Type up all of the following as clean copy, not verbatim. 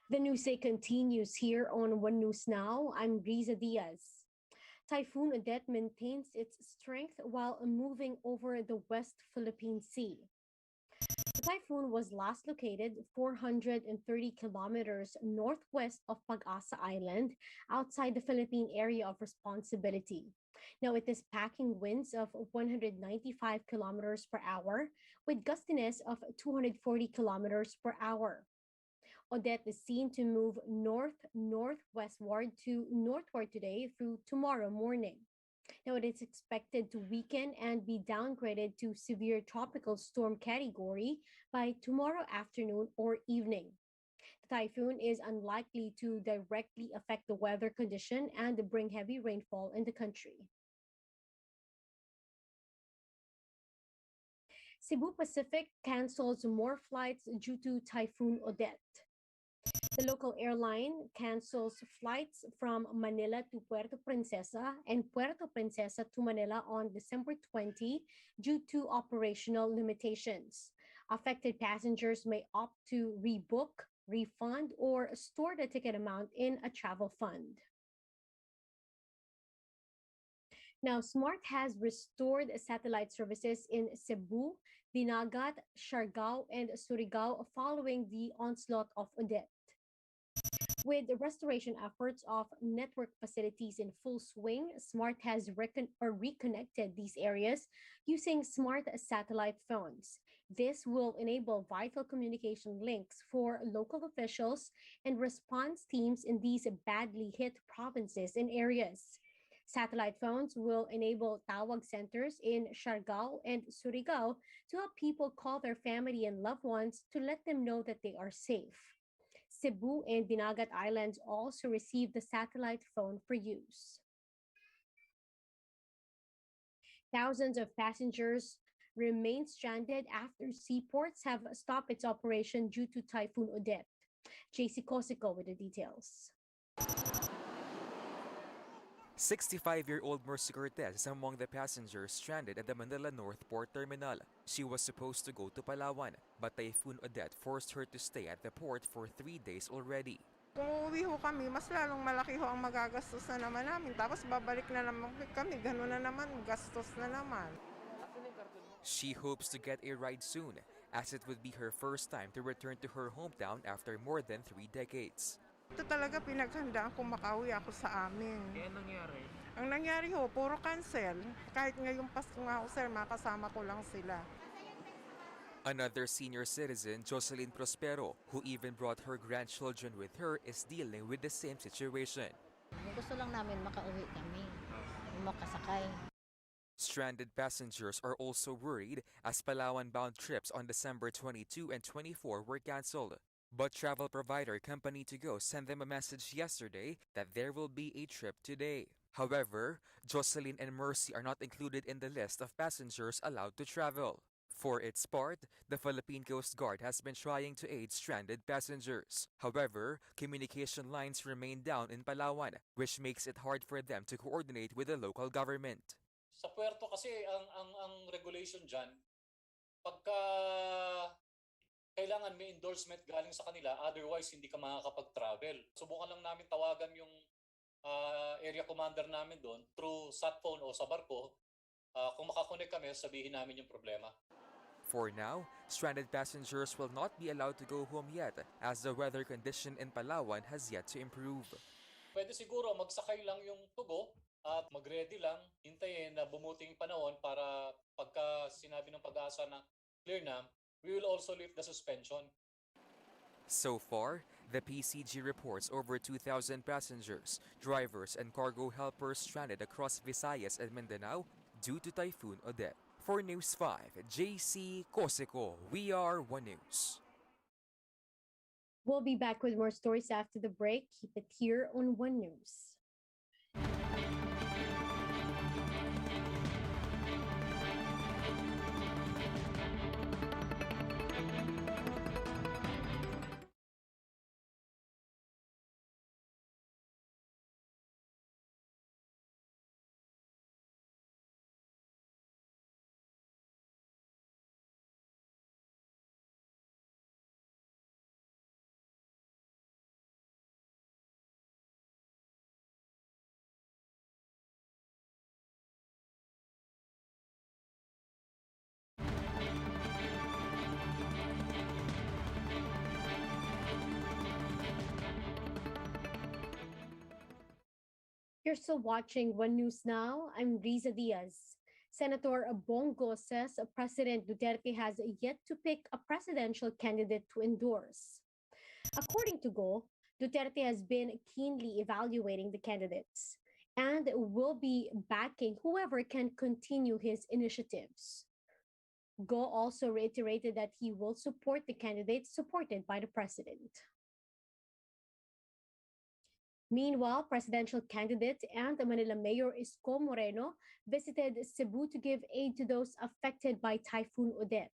The news day continues here on One News Now. I'm Riza Diaz. Typhoon Odette maintains its strength while moving over the West Philippine Sea. The typhoon was last located 430 kilometers northwest of Pag-asa Island, outside the Philippine area of responsibility. Now, it is packing winds of 195 kilometers per hour with gustiness of 240 kilometers per hour. Odette is seen to move north-northwestward to northward today through tomorrow morning. Now, it is expected to weaken and be downgraded to severe tropical storm category by tomorrow afternoon or evening. The typhoon is unlikely to directly affect the weather condition and bring heavy rainfall in the country. Cebu Pacific cancels more flights due to Typhoon Odette. The local airline cancels flights from Manila to Puerto Princesa and Puerto Princesa to Manila on December 20 due to operational limitations. Affected passengers may opt to rebook, refund, or store the ticket amount in a travel fund. Now, Smart has restored satellite services in Cebu, Dinagat, Siargao, and Surigao following the onslaught of Odette. With the restoration efforts of network facilities in full swing, Smart has reconnected these areas using smart satellite phones. This will enable vital communication links for local officials and response teams in these badly hit provinces and areas. Satellite phones will enable tawag centers in Siargao and Surigao to help people call their family and loved ones to let them know that they are safe. Cebu and Dinagat Islands also received the satellite phone for use. Thousands of passengers remain stranded after seaports have stopped its operation due to Typhoon Odette. JC Cosico with the details. 65-year-old Mercy Cortez is among the passengers stranded at the Manila North Port Terminal. She was supposed to go to Palawan, but Typhoon Odette forced her to stay at the port for 3 days already. Kung uuwi ho kami, mas lalong malaki ho ang magagastos na naman namin. Tapos babalik na naman kami, gano'n na naman, gastos na naman. She hopes to get a ride soon, as it would be her first time to return to her hometown after more than 3 decades. Ito talaga pinaghandaan kung makauwi ako sa amin. Kaya nangyari? Ang nangyari ho, puro cancel. Kahit ngayong Pasko nga ho, sir, makasama ko lang sila. Another senior citizen, Jocelyn Prospero, who even brought her grandchildren with her, is dealing with the same situation. Gusto lang namin makauwi kami, makasakay. Stranded passengers are also worried as Palawan-bound trips on December 22 and 24 were canceled. But travel provider Company To Go sent them a message yesterday that there will be a trip today. However, Jocelyn and Mercy are not included in the list of passengers allowed to travel. For its part, the Philippine Coast Guard has been trying to aid stranded passengers. However, communication lines remain down in Palawan, which makes it hard for them to coordinate with the local government. Sa puerto kasi ang regulation diyan, pagka kailangan may endorsement galing sa kanila, otherwise hindi ka makakapag-travel. Subukan lang namin tawagan yung area commander namin doon through sat phone o sa barko. Kung makakonect kami, sabihin namin yung problema. For now, stranded passengers will not be allowed to go home yet as the weather condition in Palawan has yet to improve. Pwede siguro magsakay lang yung tugo at mag-ready lang, hintayin na bumuting panahon para pagka sinabi ng pag-asa na clear na, we will also lift the suspension. So far, the PCG reports over 2,000 passengers, drivers, and cargo helpers stranded across Visayas and Mindanao due to Typhoon Odette. For News 5, JC Cosico, we are One News. We'll be back with more stories after the break. Keep it here on One News. You're still watching One News Now. I'm Riza Diaz. Senator Bongo says President Duterte has yet to pick a presidential candidate to endorse. According to Go, Duterte has been keenly evaluating the candidates and will be backing whoever can continue his initiatives. Go also reiterated that he will support the candidates supported by the president. Meanwhile, presidential candidate and Manila Mayor Isko Moreno visited Cebu to give aid to those affected by Typhoon Odette.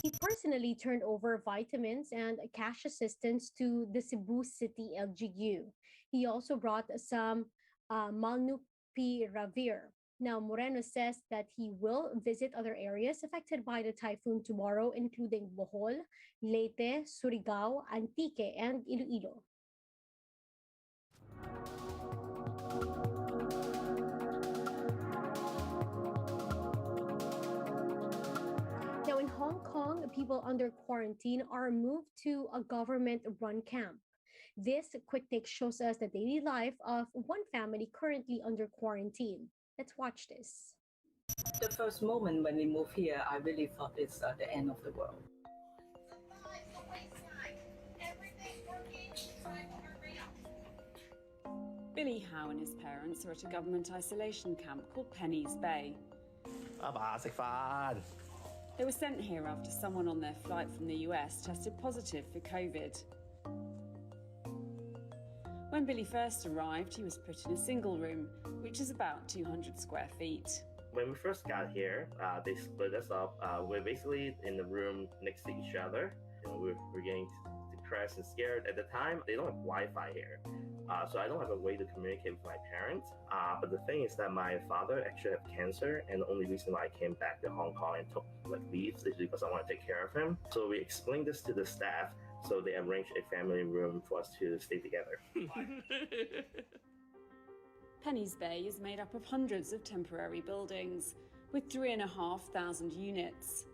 He personally turned over vitamins and cash assistance to the Cebu City LGU. He also brought some Malnupiravir. Now, Moreno says that he will visit other areas affected by the typhoon tomorrow, including Bohol, Leyte, Surigao, Antique, and Iloilo. Now, in Hong Kong, people under quarantine are moved to a government-run camp. This quick take shows us the daily life of one family currently under quarantine. Let's watch this. The first moment when we moved here, I really thought it's the end of the world. Billy Howe and his parents are at a government isolation camp called Penny's Bay. 阿爸食飯。 They were sent here after someone on their flight from the US tested positive for COVID. When Billy first arrived, he was put in a single room, which is about 200 square feet. When we first got here, they split us up. We're basically in the room next to each other. We're getting depressed and scared. At the time, they don't have Wi-Fi here. So I don't have a way to communicate with my parents. But the thing is that my father actually had cancer, and the only reason why I came back to Hong Kong and took leave is because I want to take care of him. So we explained this to the staff, so they arranged a family room for us to stay together. Penny's Bay is made up of hundreds of temporary buildings, with 3,500 units.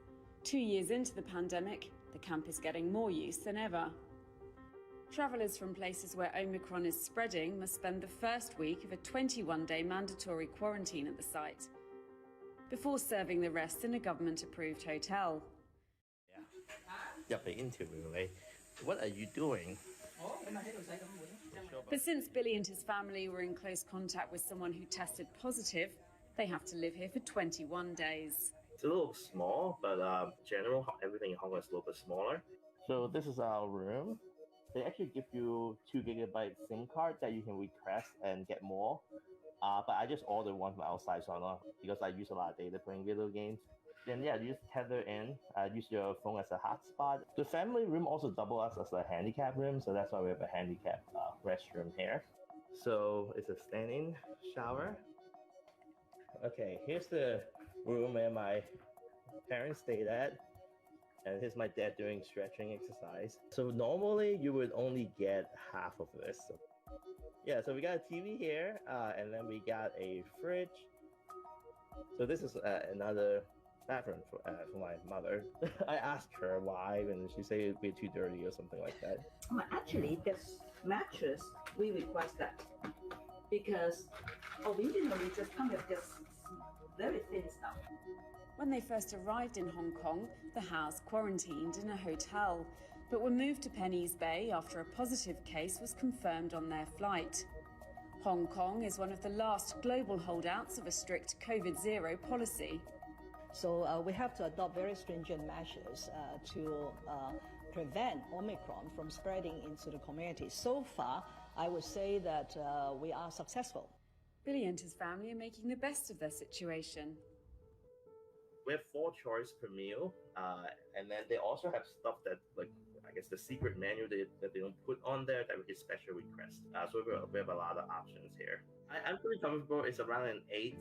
2 years into the pandemic, the camp is getting more use than ever. Travellers from places where Omicron is spreading must spend the first week of a 21-day mandatory quarantine at the site, before serving the rest in a government-approved hotel. What are you doing? But since Billy and his family were in close contact with someone who tested positive, they have to live here for 21 days. It's a little small, but general, everything in Hong Kong is a little bit smaller. So this is our room. They actually give you 2 gigabyte SIM card that you can request and get more. But I just ordered one from outside, so I'm not, because I use a lot of data playing video games. Then yeah, you just tether in, use your phone as a hotspot. The family room also doubles as a handicap room, so that's why we have a handicap restroom here. So it's a standing shower. Okay, here's the room where my parents stayed at. And here's my dad doing stretching exercise. So normally you would only get half of this. Yeah, so we got a TV here, and then we got a fridge. So this is another bathroom for my mother. I asked her why, and she said it'd be too dirty or something like that. Well, actually, this mattress, we request that because originally just come with this very thin stuff. When they first arrived in Hong Kong, the Howes quarantined in a hotel, but were moved to Penny's Bay after a positive case was confirmed on their flight. Hong Kong is one of the last global holdouts of a strict COVID-0 policy. So we have to adopt very stringent measures to prevent Omicron from spreading into the community. So far, I would say that we are successful. Billy and his family are making the best of their situation. We have 4 choices per meal, and then they also have stuff that, like, I guess the secret menu that they don't put on there that we get special requests. So we have a lot of options here. I'm pretty comfortable. It's around an 8.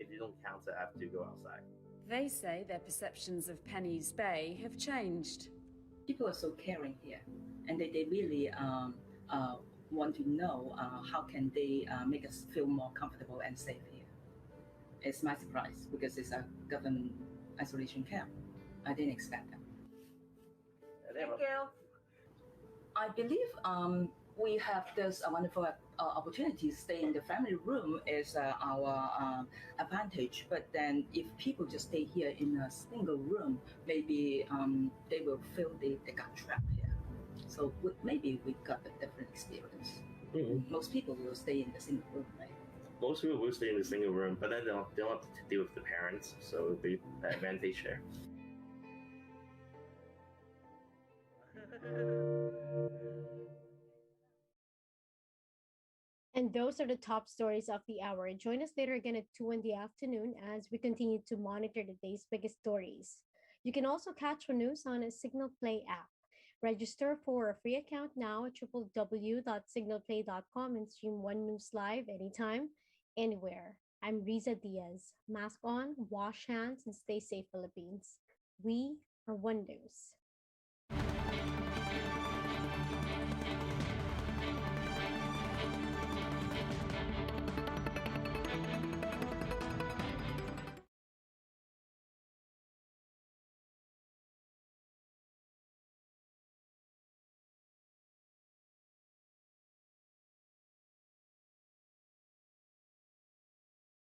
If you don't count it, I have to go outside. They say their perceptions of Penny's Bay have changed. People are so caring here, and they really want to know how can they make us feel more comfortable and safe here. It's my surprise because it's a government isolation camp. I didn't expect that. Thank you. I believe we have this wonderful opportunity to stay in the family room is our advantage. But then if people just stay here in a single room, maybe they will feel they got trapped here. So maybe we got a different experience. Mhm. Most people will stay in the single room, right? Most people will stay in the single room, but then they'll have to deal with the parents, so it'll be an advantage there. And those are the top stories of the hour. Join us later again at 2 in the afternoon as we continue to monitor the day's biggest stories. You can also catch our news on a Signal Play app. Register for a free account now at www.signalplay.com and stream One News live anytime, anywhere. I'm Riza Diaz. Mask on, wash hands, and stay safe, Philippines. We are One News.